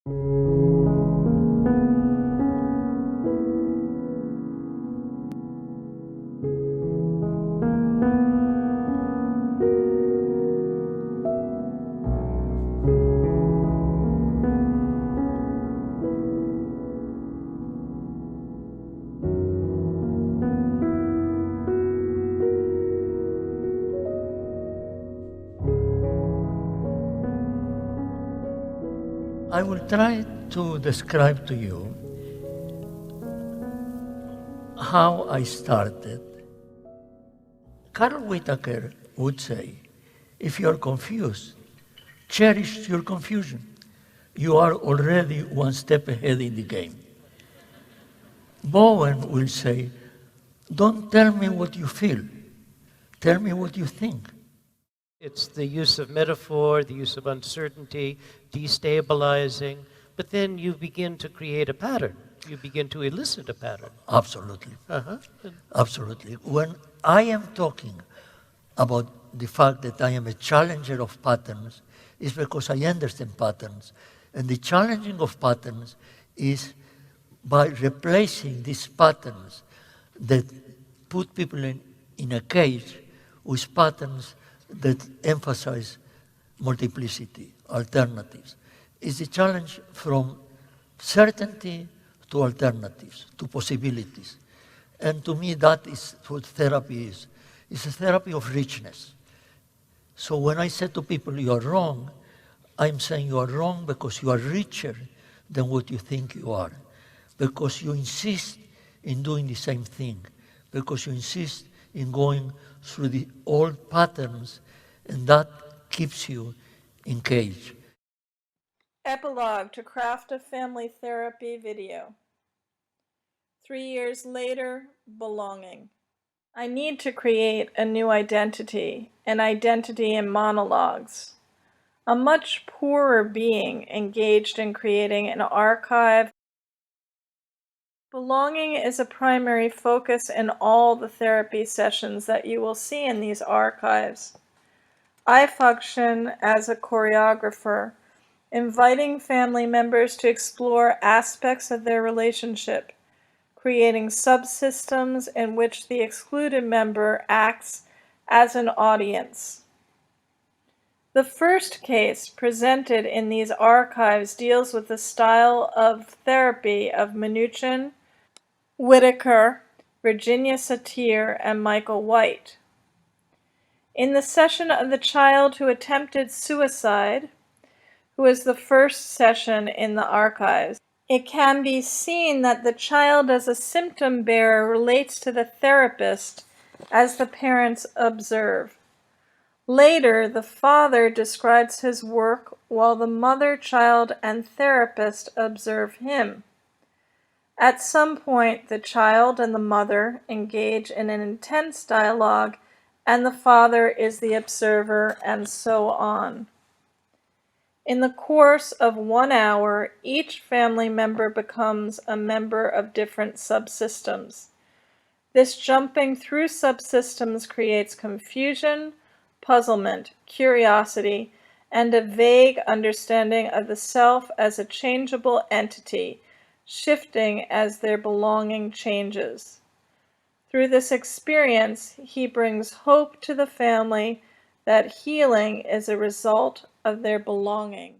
I will try to describe to you how I started. Carl Whitaker would say, if you are confused, cherish your confusion. You are already one step ahead in the game. Bowen will say, don't tell me what you feel, tell me what you think. It's the use of metaphor, the use of uncertainty, destabilizing, but then you begin to create a pattern. You begin to elicit a pattern. Absolutely. Absolutely. When I am talking about the fact that I am a challenger of patterns, is because I understand patterns. And the challenging of patterns is by replacing these patterns that put people in a cage with patterns that emphasize multiplicity, alternatives. It's a challenge from certainty to alternatives, to possibilities. And to me, that is what therapy is. It's a therapy of richness. So when I say to people, you are wrong, I'm saying you are wrong because you are richer than what you think you are. Because you insist in doing the same thing. Because you insist in going through the old patterns, and that keeps you engaged. Epilogue to Craft a Family Therapy video. 3 years later, belonging. I need to create a new identity, an identity in monologues. A much poorer being engaged in creating an archive. Belonging is a primary focus in all the therapy sessions that you will see in these archives. I function as a choreographer, inviting family members to explore aspects of their relationship, creating subsystems in which the excluded member acts as an audience. The first case presented in these archives deals with the style of therapy of Minuchin, Whitaker, Virginia Satir, and Michael White. In the session of the child who attempted suicide, who is the first session in the archives, it can be seen that the child as a symptom bearer relates to the therapist as the parents observe. Later, the father describes his work while the mother, child, and therapist observe him. At some point, the child and the mother engage in an intense dialogue, and the father is the observer, and so on. In the course of 1 hour, each family member becomes a member of different subsystems. This jumping through subsystems creates confusion, puzzlement, curiosity, and a vague understanding of the self as a changeable entity, shifting as their belonging changes. Through this experience, he brings hope to the family that healing is a result of their belonging.